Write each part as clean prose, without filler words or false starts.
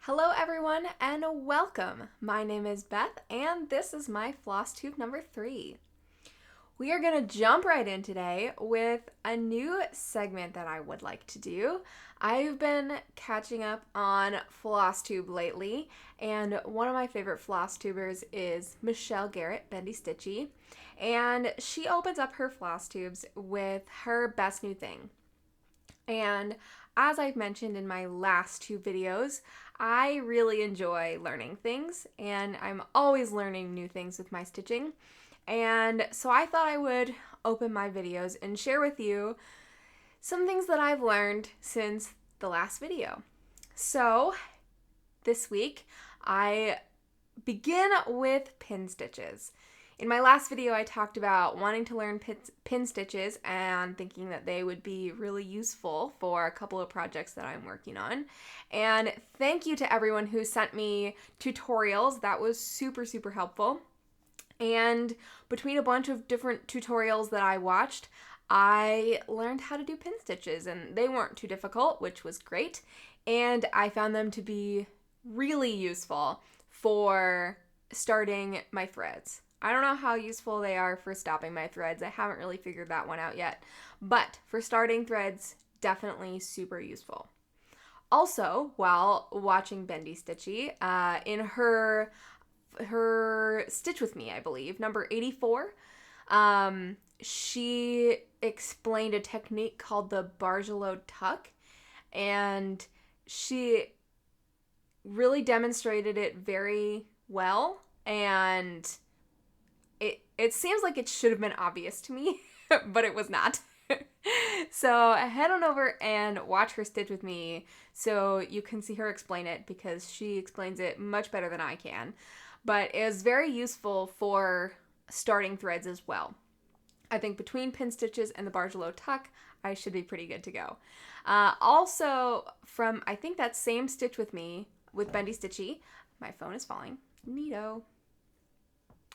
Hello everyone and welcome. My name is Beth and this is my Flosstube number 3. We are going to jump right in today with a new segment that I would like to do. I've been catching up on Flosstube lately, and one of my favorite Flosstubers is Michelle Garrett, Bendy Stitchy, and she opens up her Flosstubes with her best new thing. And as I've mentioned in my last 2 videos, I really enjoy learning things, and I'm always learning new things with my stitching. And so I thought I would open my videos and share with you some things that I've learned since the last video. So this week I begin with pin stitches. In my last video, I talked about wanting to learn pin stitches and thinking that they would be really useful for a couple of projects that I'm working on. And thank you to everyone who sent me tutorials. That was super, super helpful. And between a bunch of different tutorials that I watched, I learned how to do pin stitches, and they weren't too difficult, which was great. And I found them to be really useful for starting my threads. I don't know how useful they are for stopping my threads. I haven't really figured that one out yet. But for starting threads, definitely super useful. Also, while watching Bendy Stitchy, in her Stitch With Me, I believe, number 84, she explained a technique called the Bargelot tuck, and she really demonstrated it very well, and it seems like it should have been obvious to me, but it was not. So head on over and watch her Stitch With Me so you can see her explain it, because she explains it much better than I can. But it was very useful for starting threads as well. I think between pin stitches and the Bargelot tuck, I should be pretty good to go. Also, from I think that same Stitch With Me with Bendy Stitchy, my phone is falling. Neato.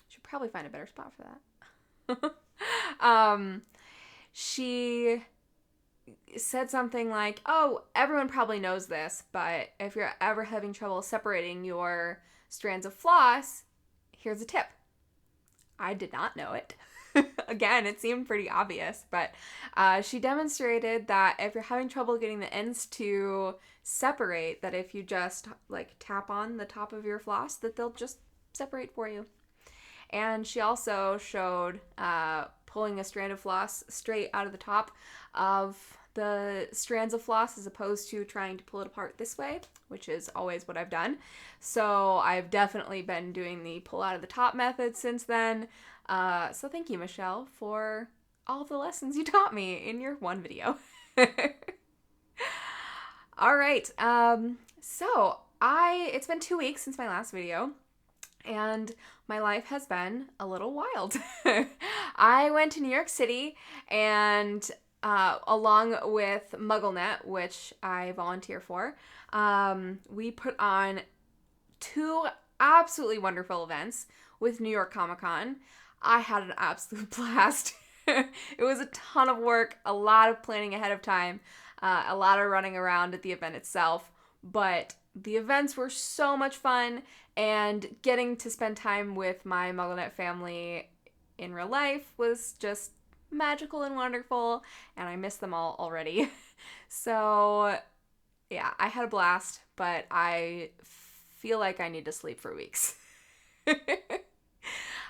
Should probably find a better spot for that. She said something like, oh, everyone probably knows this, but if you're ever having trouble separating your strands of floss, here's a tip. I did not know it. Again, it seemed pretty obvious, but she demonstrated that if you're having trouble getting the ends to separate, that if you just like tap on the top of your floss, that they'll just separate for you. And she also showed pulling a strand of floss straight out of the top of the strands of floss as opposed to trying to pull it apart this way, which is always what I've done. So I've definitely been doing the pull out of the top method since then. So thank you, Michelle, for all the lessons you taught me in your one video. All right. So it's been 2 weeks since my last video, and my life has been a little wild. I went to New York City, and along with MuggleNet, which I volunteer for, we put on 2 absolutely wonderful events with New York Comic Con. I had an absolute blast. It was a ton of work, a lot of planning ahead of time, a lot of running around at the event itself, but the events were so much fun, and getting to spend time with my MuggleNet family in real life was just magical and wonderful, and I miss them all already. So yeah, I had a blast, but I feel like I need to sleep for weeks.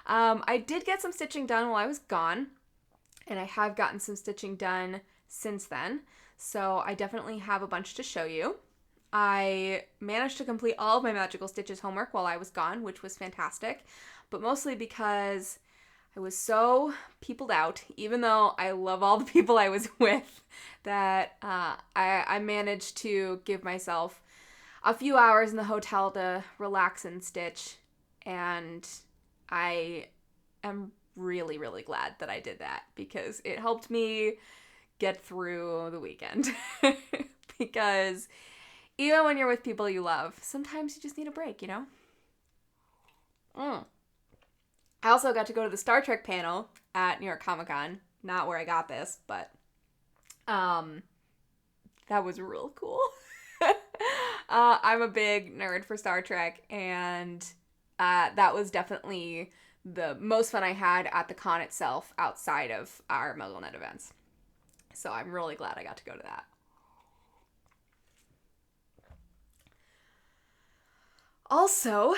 I did get some stitching done while I was gone, and I have gotten some stitching done since then, so I definitely have a bunch to show you. I managed to complete all of my Magical Stitches homework while I was gone, which was fantastic, but mostly because I was so peopled out, even though I love all the people I was with, that I managed to give myself a few hours in the hotel to relax and stitch, and I am really, really glad that I did that, because it helped me get through the weekend. Because even when you're with people you love, sometimes you just need a break, you know? I also got to go to the Star Trek panel at New York Comic Con. Not where I got this, but that was real cool. I'm a big nerd for Star Trek, and that was definitely the most fun I had at the con itself outside of our MuggleNet events. So I'm really glad I got to go to that. Also,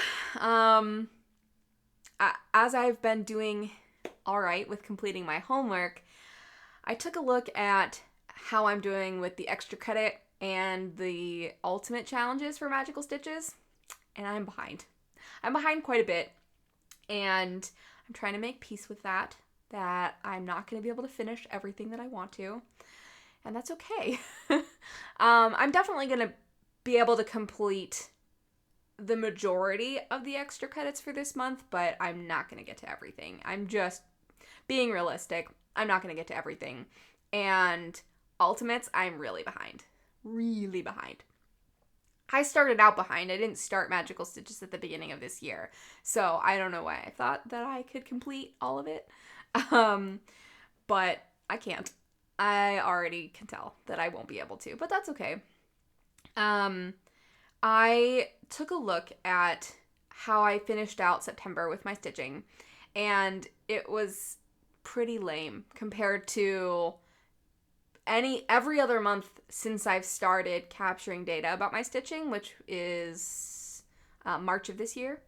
as I've been doing all right with completing my homework, I took a look at how I'm doing with the extra credit and the ultimate challenges for Magical Stitches, and I'm behind. I'm behind quite a bit, and I'm trying to make peace with that I'm not going to be able to finish everything that I want to, and that's okay. I'm definitely going to be able to complete the majority of the extra credits for this month, but I'm not going to get to everything. I'm just being realistic. I'm not going to get to everything. And Ultimates, I'm really behind. Really behind. I started out behind. I didn't start Magical Stitches at the beginning of this year. So I don't know why I thought that I could complete all of it. But I can't. I already can tell that I won't be able to. But that's okay. I took a look at how I finished out September with my stitching, and it was pretty lame compared to every other month since I've started capturing data about my stitching, which is March of this year.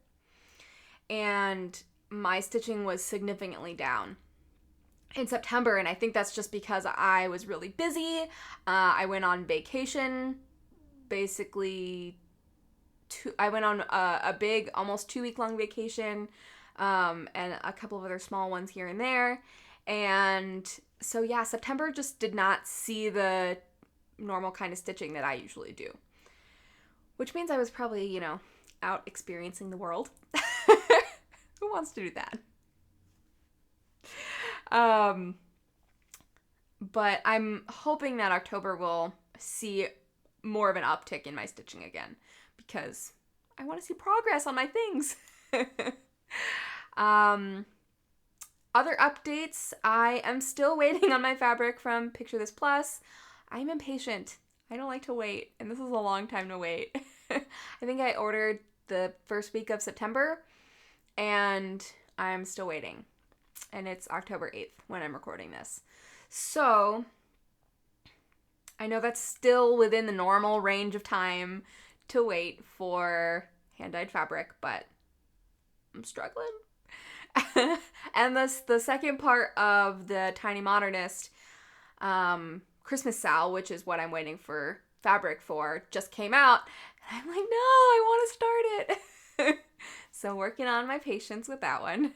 And my stitching was significantly down in September, and I think that's just because I was really busy. I went on vacation, basically. I went on a big, almost 2-week-long vacation, and a couple of other small ones here and there. And so, yeah, September just did not see the normal kind of stitching that I usually do. Which means I was probably, out experiencing the world. Who wants to do that? But I'm hoping that October will see more of an uptick in my stitching again, because I want to see progress on my things. Other updates, I am still waiting on my fabric from Picture This Plus. I'm impatient. I don't like to wait, and this is a long time to wait. I think I ordered the first week of September, and I'm still waiting. And it's October 8th when I'm recording this. So, I know that's still within the normal range of time to wait for hand-dyed fabric, but I'm struggling. And the second part of the Tiny Modernist Christmas Sal, which is what I'm waiting for fabric for, just came out. And I'm like, no, I want to start it. So working on my patience with that one.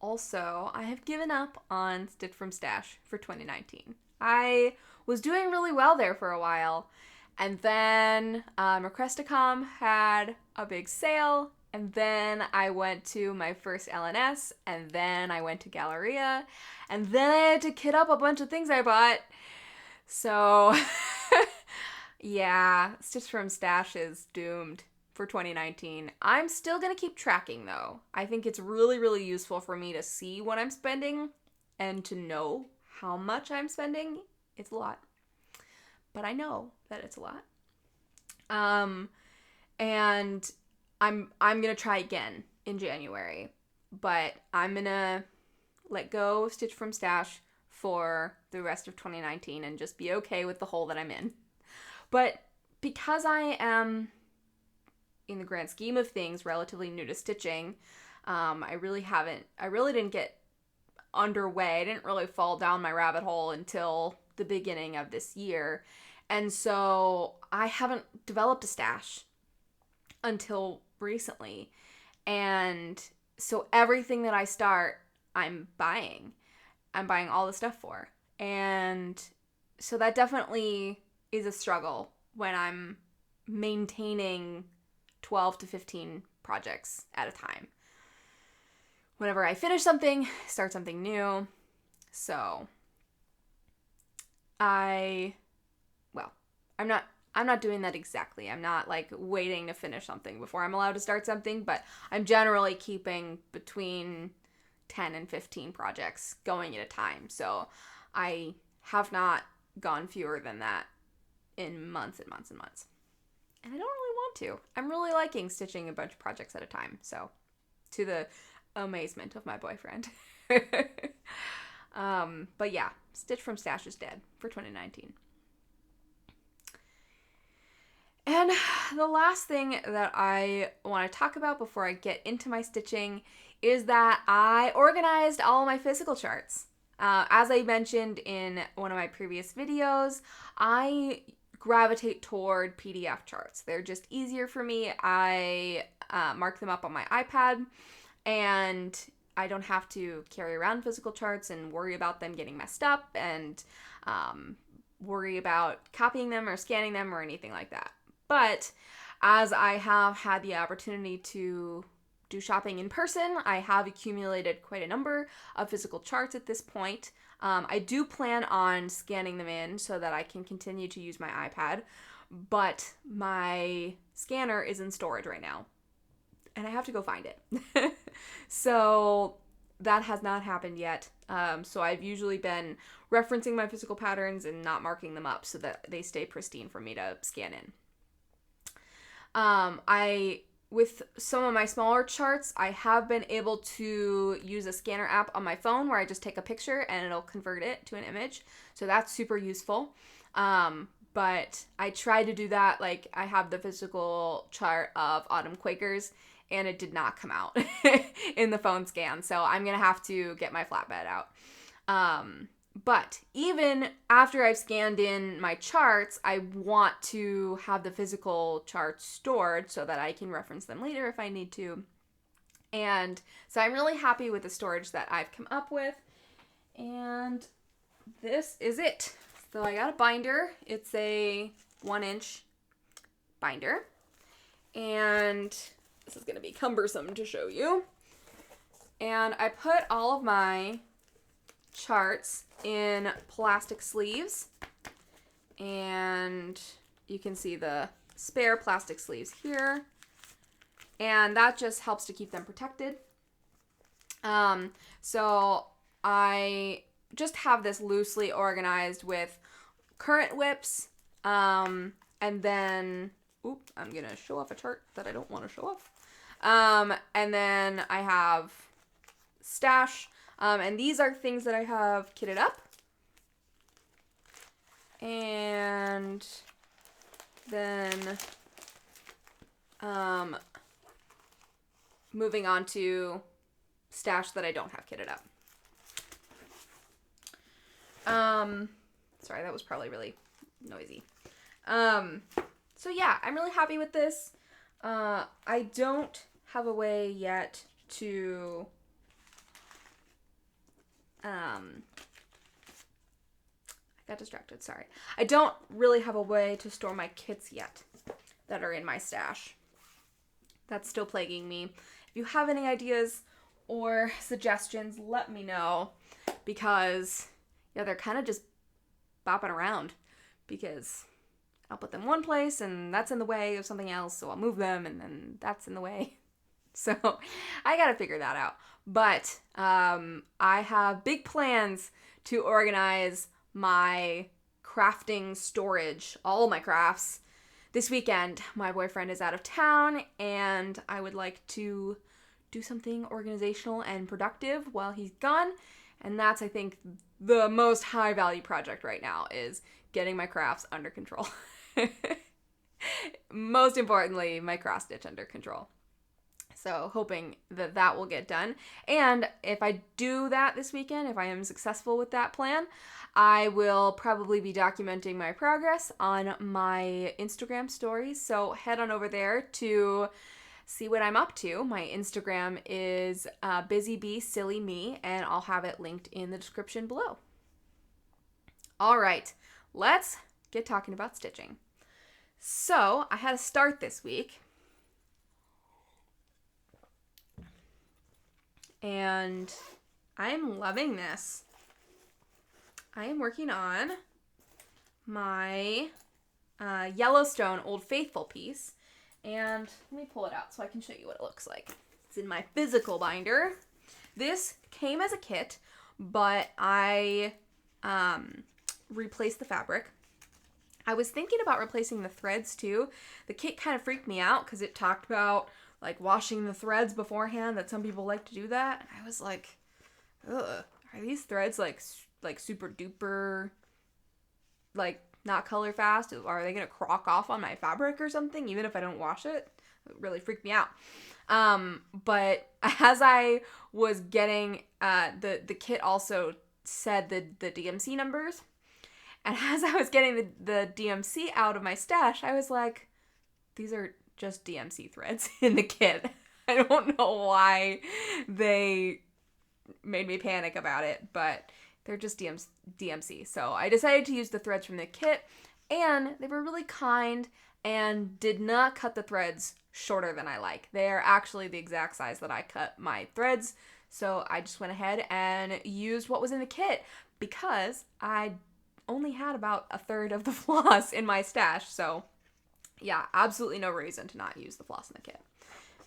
Also, I have given up on Stitch from Stash for 2019. I was doing really well there for a while, and then Requesticom had a big sale, and then I went to my first LNS, and then I went to Galleria, and then I had to kit up a bunch of things I bought. So, yeah, Stitch from Stash is doomed for 2019. I'm still going to keep tracking, though. I think it's really, really useful for me to see what I'm spending and to know how much I'm spending. It's a lot. But I know that it's a lot. And I'm going to try again in January. But I'm going to let go of Stitch from Stash for the rest of 2019 and just be okay with the hole that I'm in. But because I am, in the grand scheme of things, relatively new to stitching, I really didn't get underway. I didn't really fall down my rabbit hole until the beginning of this year. And so I haven't developed a stash until recently. And so everything that I start, I'm buying. I'm buying all the stuff for. And so that definitely is a struggle when I'm maintaining 12 to 15 projects at a time. Whenever I finish something, start something new. So I'm not doing that exactly. I'm not like waiting to finish something before I'm allowed to start something, but I'm generally keeping between 10 and 15 projects going at a time. So I have not gone fewer than that in months and months and months. And I don't really want to. I'm really liking stitching a bunch of projects at a time. So, to the amazement of my boyfriend. But yeah, Stitch from Stash is dead for 2019. And the last thing that I want to talk about before I get into my stitching is that I organized all my physical charts. As I mentioned in one of my previous videos, I gravitate toward PDF charts. They're just easier for me. I mark them up on my iPad, and I don't have to carry around physical charts and worry about them getting messed up and worry about copying them or scanning them or anything like that. But as I have had the opportunity to do shopping in person, I have accumulated quite a number of physical charts at this point. I do plan on scanning them in so that I can continue to use my iPad, but my scanner is in storage right now, and I have to go find it. So that has not happened yet. So I've usually been referencing my physical patterns and not marking them up so that they stay pristine for me to scan in. With some of my smaller charts, I have been able to use a scanner app on my phone where I just take a picture and it'll convert it to an image. So that's super useful. But I tried to do that. Like, I have the physical chart of Autumn Quakers and it did not come out in the phone scan. So I'm going to have to get my flatbed out. But even after I've scanned in my charts, I want to have the physical charts stored so that I can reference them later if I need to. And so I'm really happy with the storage that I've come up with. And this is it. So I got a binder. It's a 1-inch binder. And this is going to be cumbersome to show you. And I put all of my charts in plastic sleeves, and you can see the spare plastic sleeves here, and that just helps to keep them protected. So I just have this loosely organized with current whips, and then I'm gonna show off a chart that I don't want to show off, and then I have stash. And these are things that I have kitted up. And then moving on to stash that I don't have kitted up. Sorry, that was probably really noisy. So yeah, I'm really happy with this. I don't have a way yet to I got distracted, sorry. I don't really have a way to store my kits yet that are in my stash. That's still plaguing me. If you have any ideas or suggestions, let me know, because yeah, they're kind of just bopping around, because I'll put them one place and that's in the way of something else, so I'll move them and then that's in the way. So I gotta figure that out. But I have big plans to organize my crafting storage, all my crafts, this weekend. My boyfriend is out of town, and I would like to do something organizational and productive while he's gone. And that's, I think, the most high value project right now, is getting my crafts under control. Most importantly, my cross stitch under control. So hoping that that will get done. And if I do that this weekend, if I am successful with that plan, I will probably be documenting my progress on my Instagram stories. So head on over there to see what I'm up to. My Instagram is busybsillyme, and I'll have it linked in the description below. All right, let's get talking about stitching. So I had a start this week, and I'm loving this. I am working on my Yellowstone Old Faithful piece, and let me pull it out so I can show you what it looks like. It's in my physical binder. This came as a kit, but I replaced the fabric. I was thinking about replacing the threads too. The kit kind of freaked me out because it talked about like washing the threads beforehand, that some people like to do that. And I was like, ugh, are these threads like super duper, like not color fast? Are they going to crock off on my fabric or something, even if I don't wash it? It really freaked me out. But as I was getting, the kit also said the DMC numbers. And as I was getting the DMC out of my stash, I was like, these are just DMC threads in the kit. I don't know why they made me panic about it, but they're just DMC. So I decided to use the threads from the kit, and they were really kind and did not cut the threads shorter than I like. They are actually the exact size that I cut my threads. So I just went ahead and used what was in the kit because I only had about a third of the floss in my stash. So yeah, absolutely no reason to not use the floss in the kit.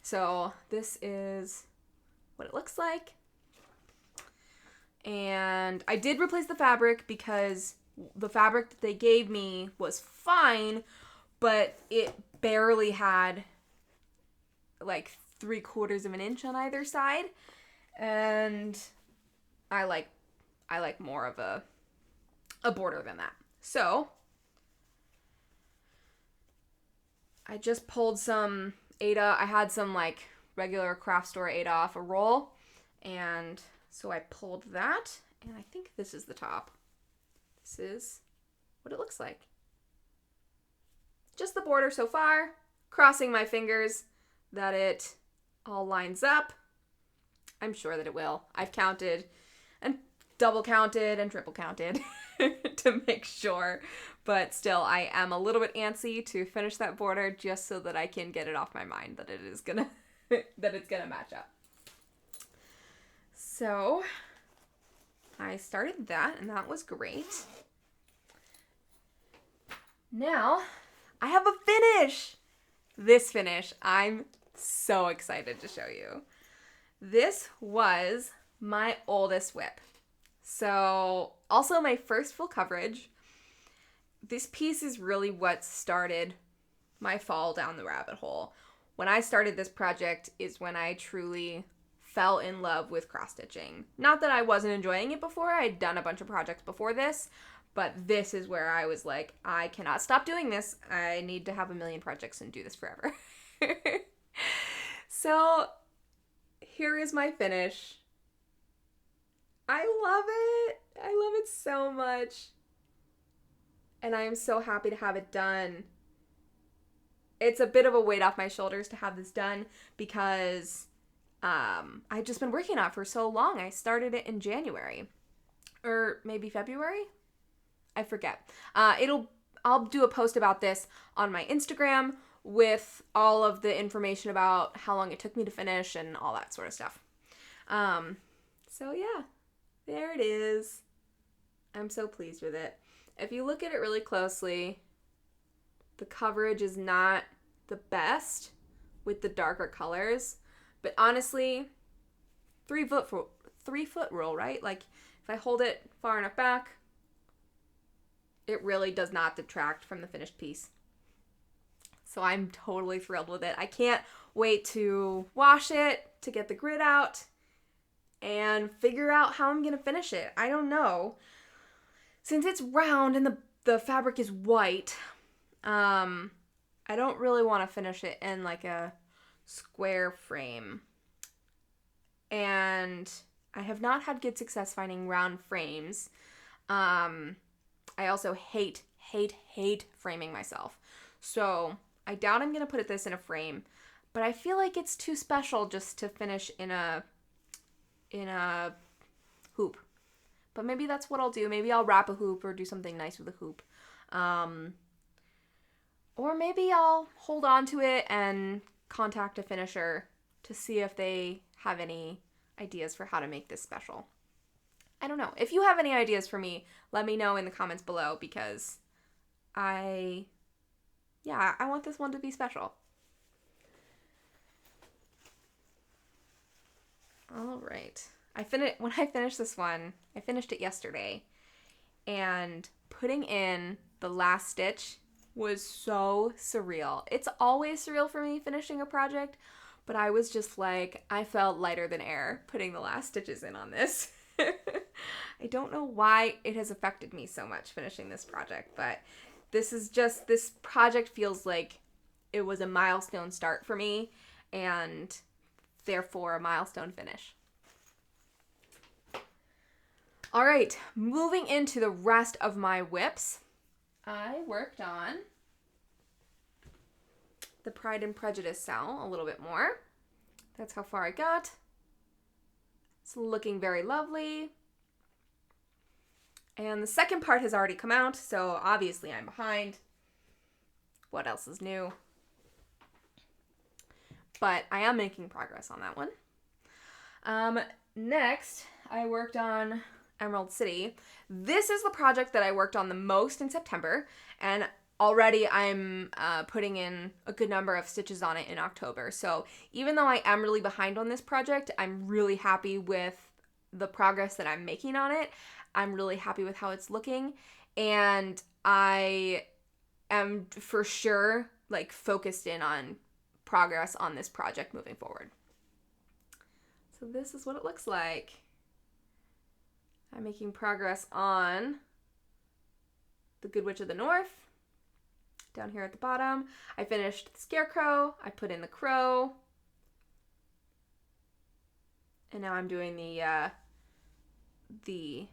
So this is what it looks like. And I did replace the fabric because the fabric that they gave me was fine, but it barely had like 3/4 of an inch on either side. And I like more of a border than that. So I just pulled some Aida. I had some like regular craft store Aida off a roll, and so I pulled that, and I think this is the top. This is what it looks like. Just the border so far, crossing my fingers that it all lines up. I'm sure that it will. I've counted and double counted and triple counted to make sure, but still I am a little bit antsy to finish that border just so that I can get it off my mind that it is gonna that it's gonna match up. So I started that, and that was great. Now I have a finish. This finish I'm so excited to show you. This was my oldest whip. So also my first full coverage. This piece is really what started my fall down the rabbit hole. When I started this project is when I truly fell in love with cross stitching. Not that I wasn't enjoying it before. I'd done a bunch of projects before this, but this is where I was like, I cannot stop doing this. I need to have a million projects and do this forever. So here is my finish. I love it. I love it so much. And I am so happy to have it done. It's a bit of a weight off my shoulders to have this done because I've just been working on it for so long. I started it in January or maybe February. I forget. I'll do a post about this on my Instagram with all of the information about how long it took me to finish and all that sort of stuff. So yeah, there it is. I'm so pleased with it. If you look at it really closely, the coverage is not the best with the darker colors, but honestly, 3 foot rule, right? Like if I hold it far enough back, it really does not detract from the finished piece. So I'm totally thrilled with it. I can't wait to wash it, to get the grit out, and figure out how I'm going to finish it. I don't know. Since it's round and the fabric is white, I don't really want to finish it in like a square frame. And I have not had good success finding round frames. I also hate framing myself. So I doubt I'm going to put this in a frame, but I feel like it's too special just to finish in a hoop. But maybe that's what I'll do. Maybe I'll wrap a hoop or do something nice with a hoop. Or maybe I'll hold on to it and contact a finisher to see if they have any ideas for how to make this special. I don't know. If you have any ideas for me, let me know in the comments below because I want this one to be special. All right. When I finished this one, I finished it yesterday, and putting in the last stitch was so surreal. It's always surreal for me finishing a project, but I was just like, I felt lighter than air putting the last stitches in on this. I don't know why it has affected me so much finishing this project, but this project feels like it was a milestone start for me and therefore a milestone finish. All right, moving into the rest of my whips, I worked on the Pride and Prejudice cell a little bit more. That's how far I got. It's looking very lovely. And the second part has already come out, so obviously I'm behind. What else is new? But I am making progress on that one. Next, I worked on Emerald City. This is the project that I worked on the most in September, and already I'm putting in a good number of stitches on it in October. So even though I am really behind on this project, I'm really happy with the progress that I'm making on it. I'm really happy with how it's looking, and I am for sure like focused in on progress on this project moving forward. So this is what it looks like. I'm making progress on the Good Witch of the North. Down here at the bottom, I finished the Scarecrow. I put in the Crow. And now I'm doing the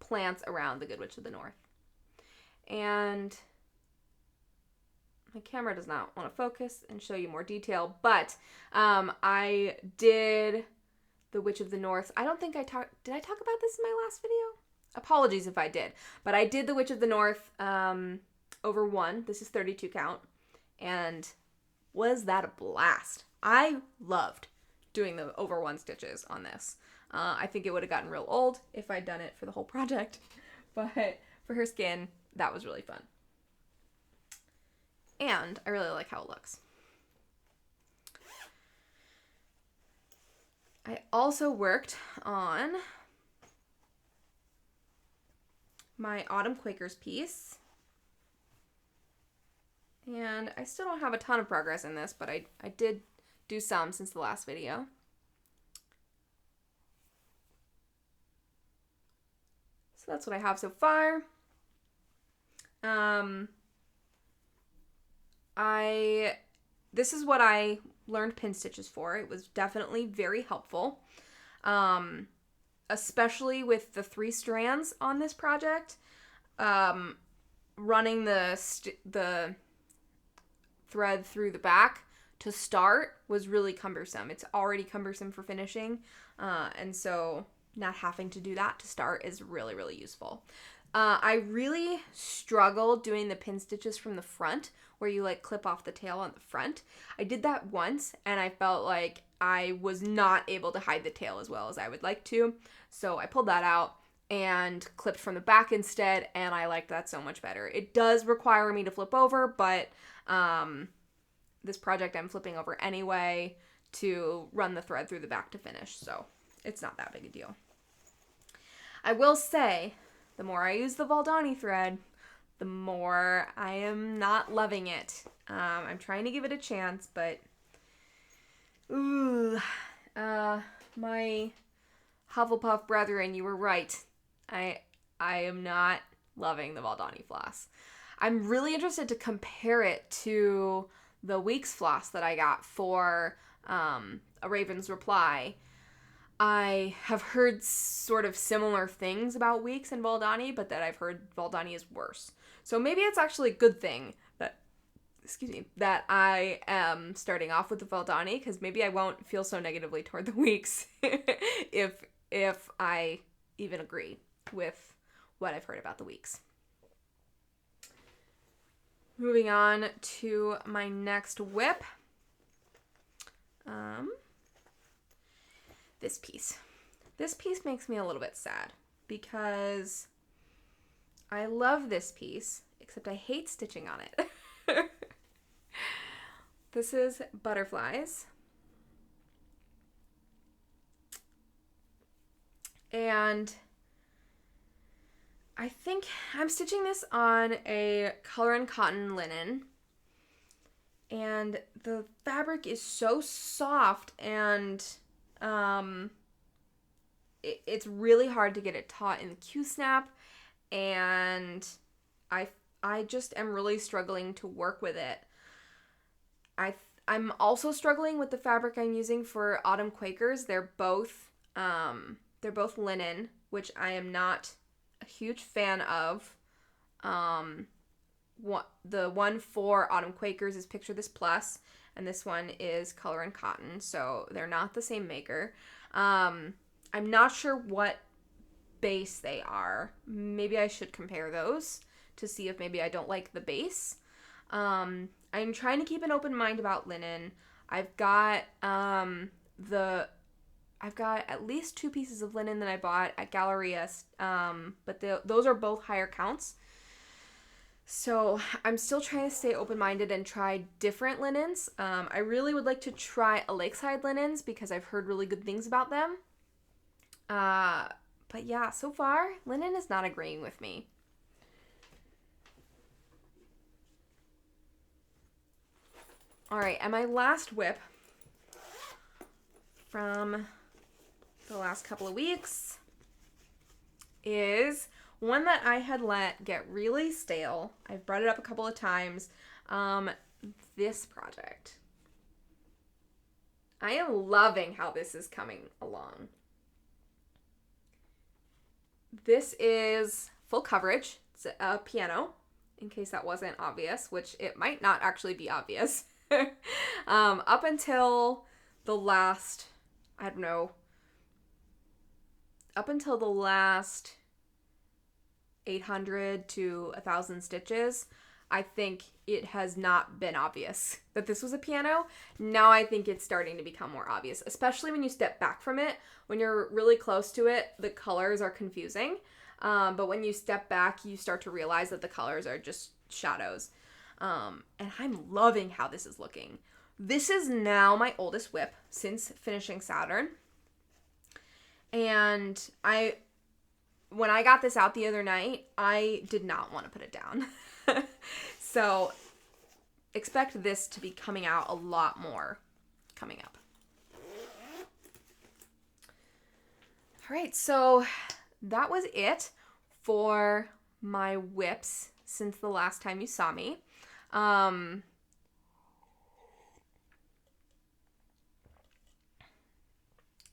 plants around the Good Witch of the North. And my camera does not want to focus and show you more detail, but I did the Witch of the North. I don't think did I talk about this in my last video? Apologies if I did, but I did the Witch of the North over 1. This is 32 count, and was that a blast? I loved doing the over 1 stitches on this. I think it would have gotten real old if I'd done it for the whole project, but for her skin, that was really fun. And I really like how it looks. I also worked on my Autumn Quakers piece. And I still don't have a ton of progress in this, but I did do some since the last video. So that's what I have so far. This is what I learned pin stitches for. It was definitely very helpful, especially with the 3 strands on this project. Running the thread through the back to start was really cumbersome. It's already cumbersome for finishing, and so not having to do that to start is really, really useful. I really struggled doing the pin stitches from the front, where you like clip off the tail on the front. I did that once, and I felt like I was not able to hide the tail as well as I would like to, so I pulled that out and clipped from the back instead, and I liked that so much better. It does require me to flip over, but this project I'm flipping over anyway to run the thread through the back to finish, so it's not that big a deal. I will say, the more I use the Valdani thread, the more I am not loving it. I'm trying to give it a chance, but my Hufflepuff brethren, you were right. I am not loving the Valdani floss. I'm really interested to compare it to the Weeks floss that I got for A Raven's Reply. I have heard sort of similar things about Weeks and Valdani, but that I've heard Valdani is worse. So maybe it's actually a good thing that I am starting off with the Valdani, because maybe I won't feel so negatively toward the Weeks if I even agree with what I've heard about the Weeks. Moving on to my next whip. This piece. This piece makes me a little bit sad because I love this piece, except I hate stitching on it. This is Butterflies. And I think I'm stitching this on a color and cotton linen. And the fabric is so soft, and it's really hard to get it taut in the Q-snap, and I just am really struggling to work with it. I'm also struggling with the fabric I'm using for Autumn Quakers. They're both linen, which I am not a huge fan of. The one for Autumn Quakers is Picture This Plus, and this one is Color and Cotton, so they're not the same maker. I'm not sure what base they are. Maybe I should compare those to see if maybe I don't like the base. I'm trying to keep an open mind about linen. I've got at least 2 pieces of linen that I bought at Galleria, but those are both higher counts. So I'm still trying to stay open-minded and try different linens. I really would like to try a Lakeside linens because I've heard really good things about them. But yeah, so far, linen is not agreeing with me. All right, and my last whip from the last couple of weeks is one that I had let get really stale. I've brought it up a couple of times. This project. I am loving how this is coming along. This is full coverage. It's a piano, in case that wasn't obvious, which it might not actually be obvious. Up until the last, up until the last 800 to 1,000 stitches, I think it has not been obvious that this was a piano. Now I think it's starting to become more obvious, especially when you step back from it. When you're really close to it, the colors are confusing. But when you step back, you start to realize that the colors are just shadows. And I'm loving how this is looking. This is now my oldest whip since finishing Saturn. And when I got this out the other night, I did not want to put it down. So expect this to be coming out a lot more coming up. All right, so that was it for my whips since the last time you saw me.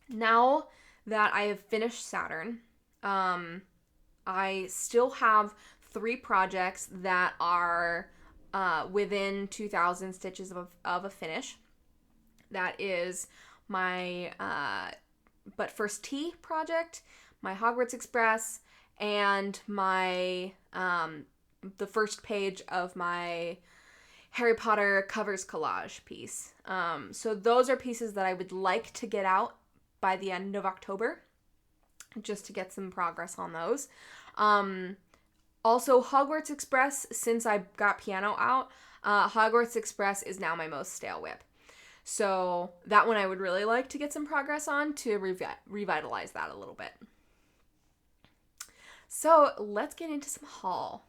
Now that I have finished Saturn, I still have 3 projects that are within 2,000 stitches of a finish. That is my But First Tea project, my Hogwarts Express, and my the first page of my Harry Potter covers collage piece. So those are pieces that I would like to get out by the end of October, just to get some progress on those. Also, Hogwarts Express, since I got piano out, Hogwarts Express is now my most stale whip. So that one I would really like to get some progress on to revitalize that a little bit. So let's get into some haul.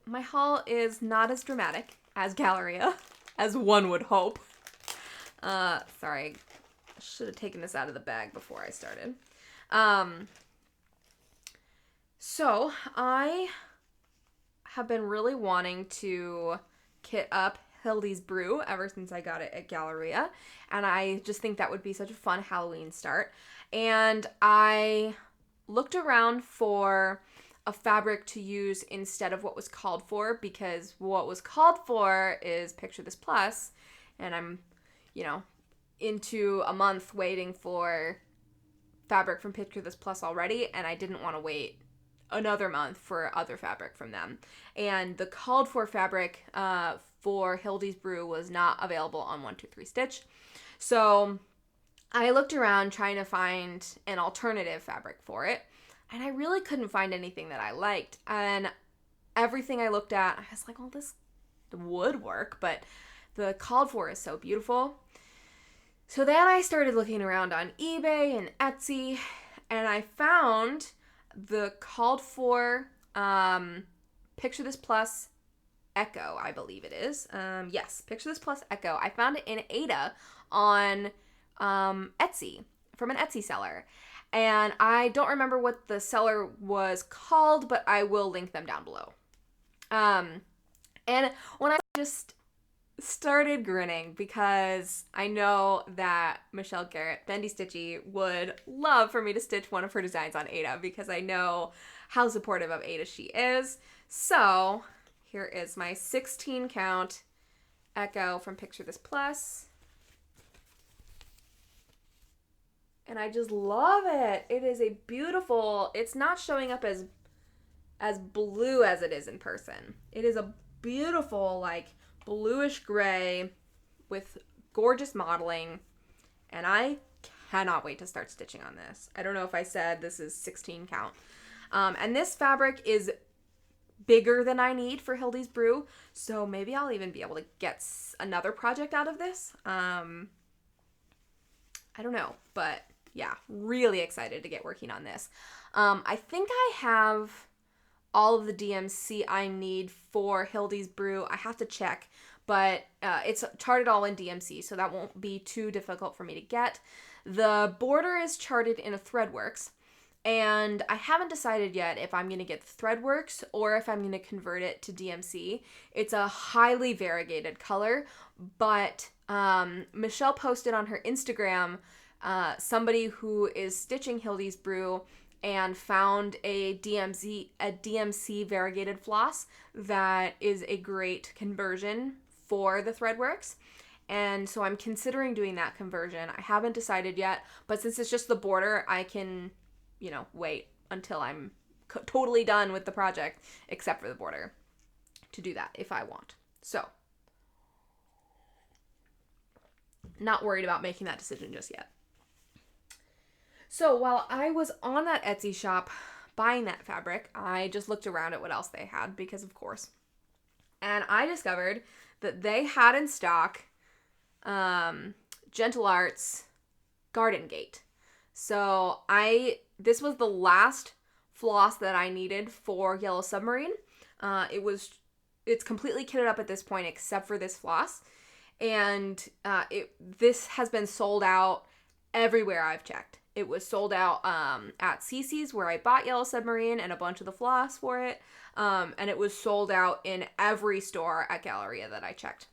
My haul is not as dramatic as Galleria, as one would hope. Sorry, I should have taken this out of the bag before I started. So I have been really wanting to kit up Hildy's Brew ever since I got it at Galleria, and I just think that would be such a fun Halloween start. And I looked around for a fabric to use instead of what was called for, because what was called for is Picture This Plus, and I'm, into a month waiting for fabric from Picture This Plus already, and I didn't want to wait another month for other fabric from them. And the called for fabric for Hildy's Brew was not available on 123 Stitch. So I looked around trying to find an alternative fabric for it, and I really couldn't find anything that I liked. And everything I looked at, I was like, well, this would work, but the called for is so beautiful. So then I started looking around on eBay and Etsy, and I found the called for Picture This Plus Echo, I believe it is. Yes, Picture This Plus Echo. I found it in Ada on Etsy, from an Etsy seller. And I don't remember what the seller was called, but I will link them down below. And when I just started grinning, because I know that Michelle Garrett, Bendy Stitchy, would love for me to stitch one of her designs on Ada, because I know how supportive of Ada she is. So here is my 16 count Echo from Picture This Plus. And I just love it. It is a beautiful, it's not showing up as blue as it is in person. It is a beautiful, like, bluish gray with gorgeous modeling. And I cannot wait to start stitching on this. I don't know if I said this is 16 count. And this fabric is bigger than I need for Hildy's Brew, so maybe I'll even be able to get another project out of this. I don't know, but yeah, really excited to get working on this. I think I have all of the DMC I need for Hildy's Brew. I have to check, but it's charted all in DMC, so that won't be too difficult for me to get. The border is charted in a Threadworks, and I haven't decided yet if I'm going to get Threadworks or if I'm going to convert it to DMC. It's a highly variegated color, but Michelle posted on her Instagram somebody who is stitching Hildy's Brew and found a DMC variegated floss that is a great conversion for the Threadworks. And so I'm considering doing that conversion. I haven't decided yet, but since it's just the border, I can, wait until I'm totally done with the project, except for the border, to do that if I want. So, not worried about making that decision just yet. So while I was on that Etsy shop buying that fabric, I just looked around at what else they had, because of course. And I discovered that they had in stock Gentle Arts Garden Gate. So this was the last floss that I needed for Yellow Submarine. It's completely kitted up at this point except for this floss. And this has been sold out everywhere I've checked. It was sold out at Cece's, where I bought Yellow Submarine and a bunch of the floss for it. And it was sold out in every store at Galleria that I checked.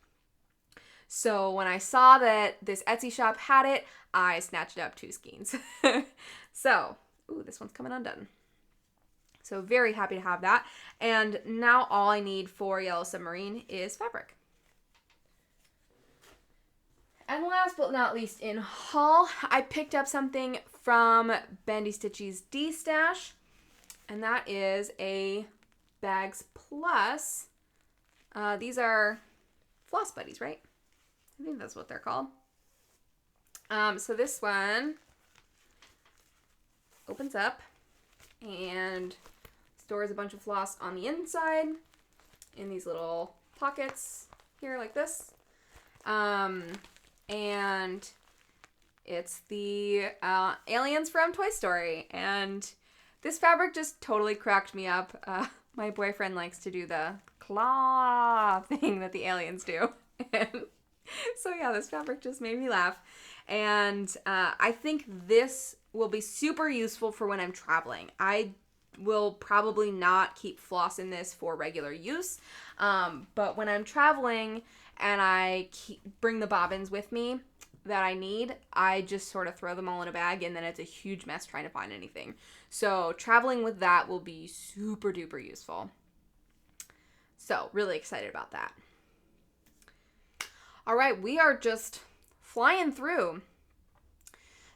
So when I saw that this Etsy shop had it, I snatched up 2 skeins. So, this one's coming undone. So very happy to have that. And now all I need for Yellow Submarine is fabric. And last but not least in haul, I picked up something from Bendy Stitchy's D-Stash, and that is a Bags Plus. These are Floss Buddies, right? I think that's what they're called. So this one opens up and stores a bunch of floss on the inside in these little pockets here like this. And it's the aliens from Toy Story. And this fabric just totally cracked me up. My boyfriend likes to do the claw thing that the aliens do. And so yeah, this fabric just made me laugh. And I think this will be super useful for when I'm traveling. I will probably not keep floss in this for regular use. But when I'm traveling and I bring the bobbins with me that I need, I just sort of throw them all in a bag, and then it's a huge mess trying to find anything. So traveling with that will be super duper useful. So really excited about that. All right, we are just flying through.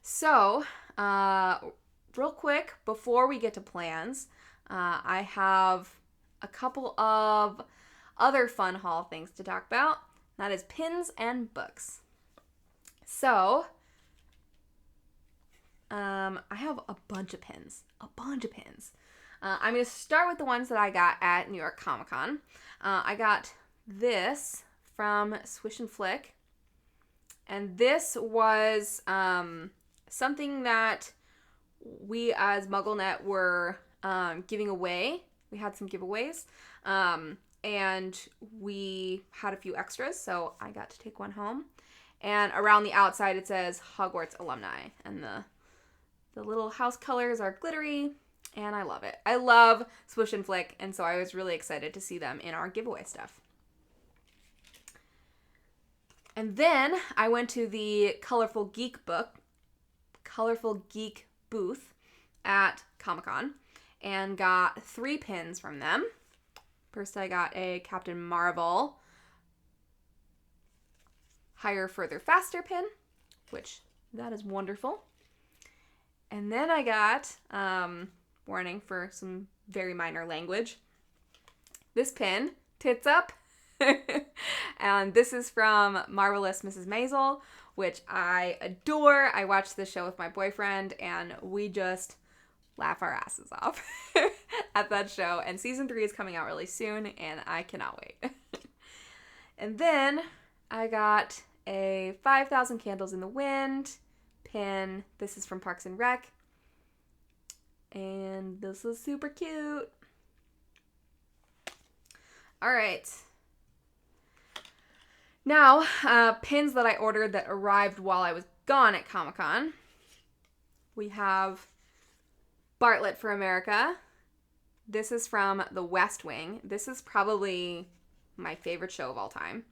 So real quick, before we get to plans, I have a couple of other fun haul things to talk about. That is pins and books. So, I have a bunch of pins. I'm going to start with the ones that I got at New York Comic Con. I got this from Swish and Flick. And this was something that we as MuggleNet were giving away. We had some giveaways. And we had a few extras, so I got to take one home. And around the outside it says Hogwarts Alumni. And the little house colors are glittery, and I love it. I love Swish and Flick, and so I was really excited to see them in our giveaway stuff. And then I went to the Colorful Geek booth at Comic-Con and got 3 pins from them. First I got a Captain Marvel Higher, Further, Faster pin, which that is wonderful. And then I got, warning for some very minor language, this pin, Tits Up. And this is from Marvelous Mrs. Maisel, which I adore. I watched this show with my boyfriend, and we just laugh our asses off at that show. And season 3 is coming out really soon, and I cannot wait. And then I got a 5,000 Candles in the Wind pin. This is from Parks and Rec. And this is super cute. All right. Now, pins that I ordered that arrived while I was gone at Comic-Con. We have Bartlett for America. This is from The West Wing. This is probably my favorite show of all time.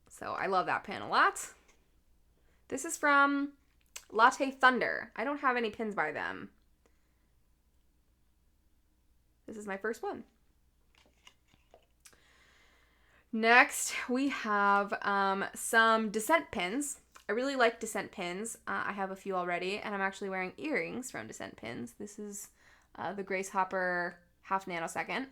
So I love that pin a lot. This is from Latte Thunder. I don't have any pins by them. This is my first one. Next, we have some Descent pins. I really like Descent pins. I have a few already, and I'm actually wearing earrings from Descent pins. This is the Grace Hopper half nanosecond.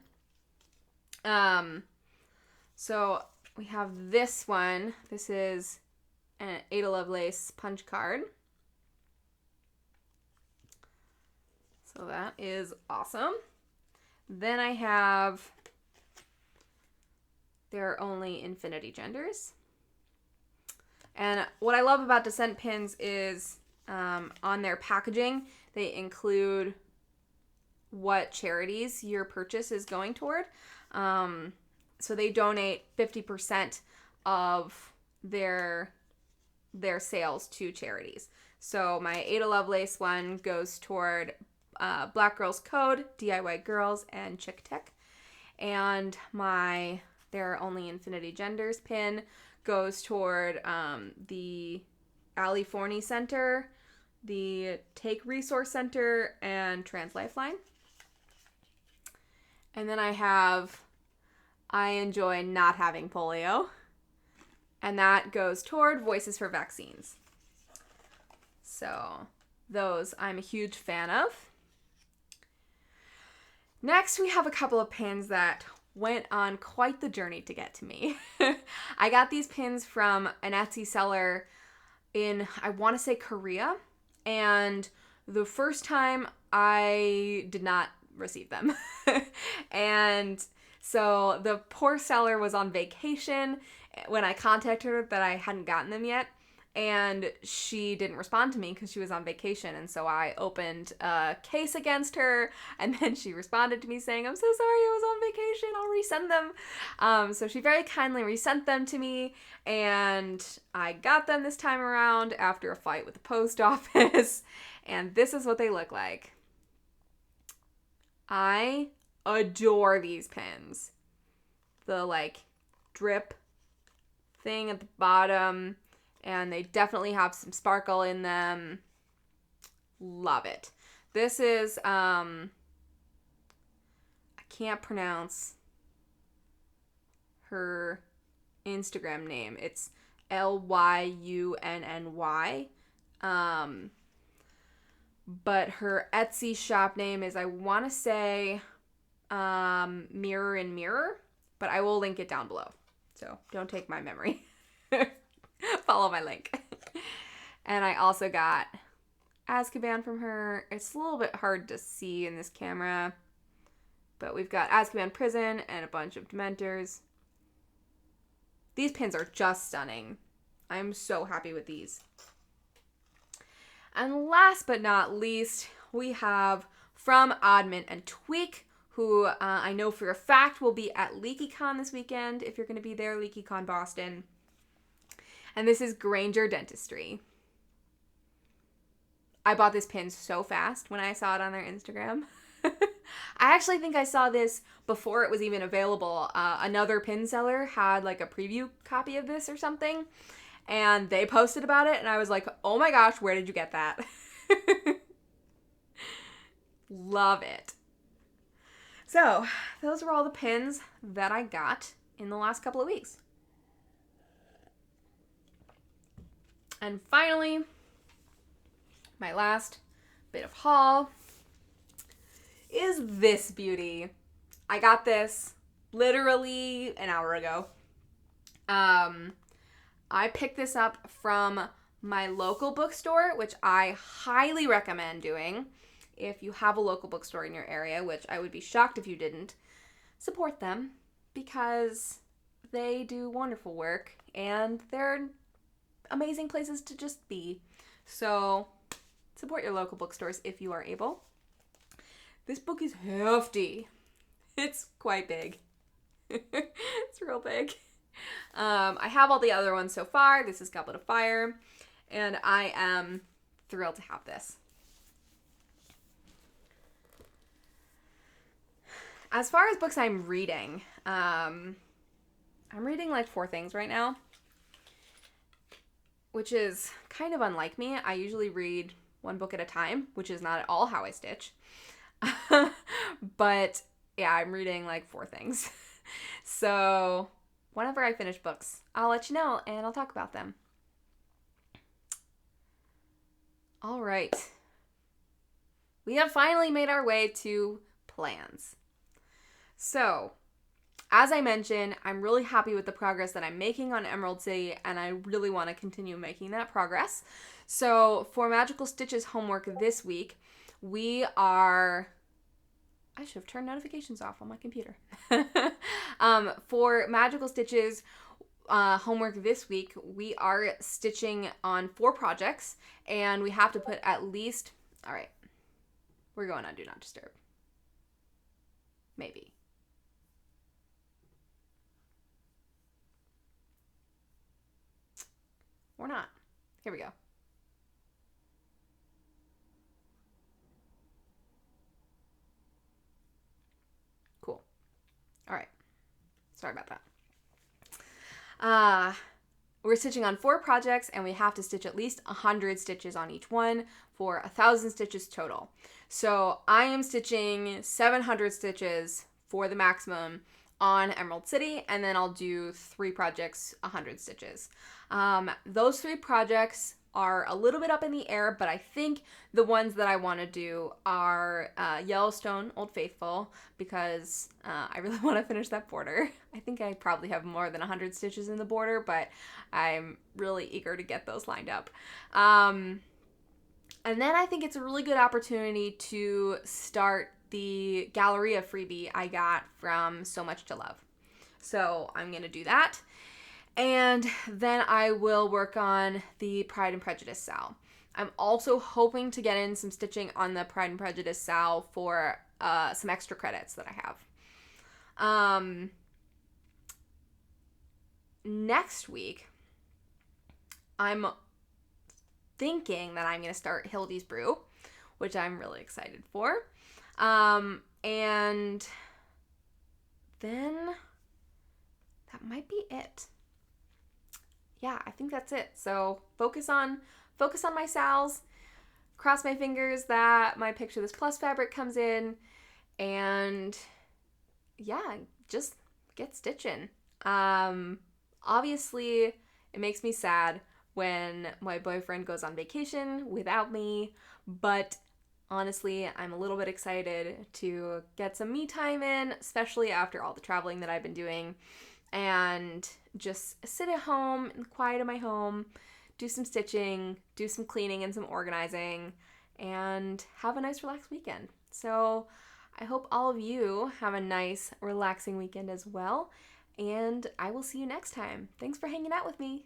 So we have this one. This is an Ada Lovelace punch card. So that is awesome. Then I have There Are Only Infinity Genders. And what I love about Descent pins is on their packaging, they include what charities your purchase is going toward. So they donate 50% of their sales to charities. So my Ada Lovelace one goes toward Black Girls Code, DIY Girls, and Chick Tech. And my There Are Only Infinity Genders pin goes toward the Ali Forney Center, the Take Resource Center, and Trans Lifeline. And then I have I Enjoy Not Having Polio, and that goes toward Voices for Vaccines. So those I'm a huge fan of. Next, we have a couple of pins that went on quite the journey to get to me. I got these pins from an Etsy seller in, I want to say, Korea. And the first time I did not receive them. And so the poor seller was on vacation when I contacted her that I hadn't gotten them yet. And she didn't respond to me because she was on vacation. And so I opened a case against her. And then she responded to me saying, "I'm so sorry, I was on vacation. I'll resend them." So she very kindly resent them to me. And I got them this time around after a fight with the post office. And this is what they look like. I adore these pins. The drip thing at the bottom. And they definitely have some sparkle in them. Love it. This is, I can't pronounce her Instagram name. It's Lyunny. But her Etsy shop name is, I want to say, Mirror in Mirror. But I will link it down below. So don't take my memory. Follow my link. And I also got Azkaban from her. It's a little bit hard to see in this camera. But we've got Azkaban Prison and a bunch of Dementors. These pins are just stunning. I'm so happy with these. And last but not least, we have from Oddment and Tweak, who I know for a fact will be at LeakyCon this weekend, if you're going to be there, LeakyCon Boston. And this is Granger Dentistry. I bought this pin so fast when I saw it on their Instagram. I actually think I saw this before it was even available. Another pin seller had like a preview copy of this or something, and they posted about it, and I was like, oh my gosh, where did you get that? Love it. So, those were all the pins that I got in the last couple of weeks. And finally, my last bit of haul is this beauty. I got this literally an hour ago. I picked this up from my local bookstore, which I highly recommend doing. If you have a local bookstore in your area, which I would be shocked if you didn't, support them because they do wonderful work and they're amazing places to just be. So support your local bookstores if you are able. This book is hefty. It's quite big. It's real big. I have all the other ones so far. This is Goblet of Fire, and I am thrilled to have this. As far as books I'm reading, I'm reading like 4 things right now, which is kind of unlike me. I usually read 1 book at a time, which is not at all how I stitch. But yeah, I'm reading like 4 things. So whenever I finish books, I'll let you know and I'll talk about them. All right. We have finally made our way to plans. So, as I mentioned, I'm really happy with the progress that I'm making on Emerald City, and I really want to continue making that progress. So, for Magical Stitches homework this week, we are... I should have turned notifications off on my computer. For Magical Stitches homework this week, we are stitching on 4 projects, and we have to put at least... All right. We're going on Do Not Disturb. Maybe. Or not. Here we go. Cool. All right. Sorry about that. We're stitching on 4 projects, and we have to stitch at least 100 stitches on each one for 1,000 stitches total. So I am stitching 700 stitches for the maximum on Emerald City, and then I'll do 3 projects, 100 stitches. Those 3 projects are a little bit up in the air, but I think the ones that I want to do are Yellowstone, Old Faithful, because I really want to finish that border. I think I probably have more than 100 stitches in the border, but I'm really eager to get those lined up. And then I think it's a really good opportunity to start the Galleria freebie I got from So Much to Love. So I'm going to do that. And then I will work on the Pride and Prejudice Sal. I'm also hoping to get in some stitching on the Pride and Prejudice Sal for some extra credits that I have. Next week, I'm thinking that I'm going to start Hildy's Brew, which I'm really excited for. And then that might be it. Yeah, I think that's it. So focus on my sals, cross my fingers that my Picture This Plus fabric comes in, and yeah, just get stitching. Obviously, it makes me sad when my boyfriend goes on vacation without me, but honestly, I'm a little bit excited to get some me time in, especially after all the traveling that I've been doing, and just sit at home in the quiet of my home, do some stitching, do some cleaning and some organizing, and have a nice relaxed weekend. So I hope all of you have a nice relaxing weekend as well, and I will see you next time. Thanks for hanging out with me.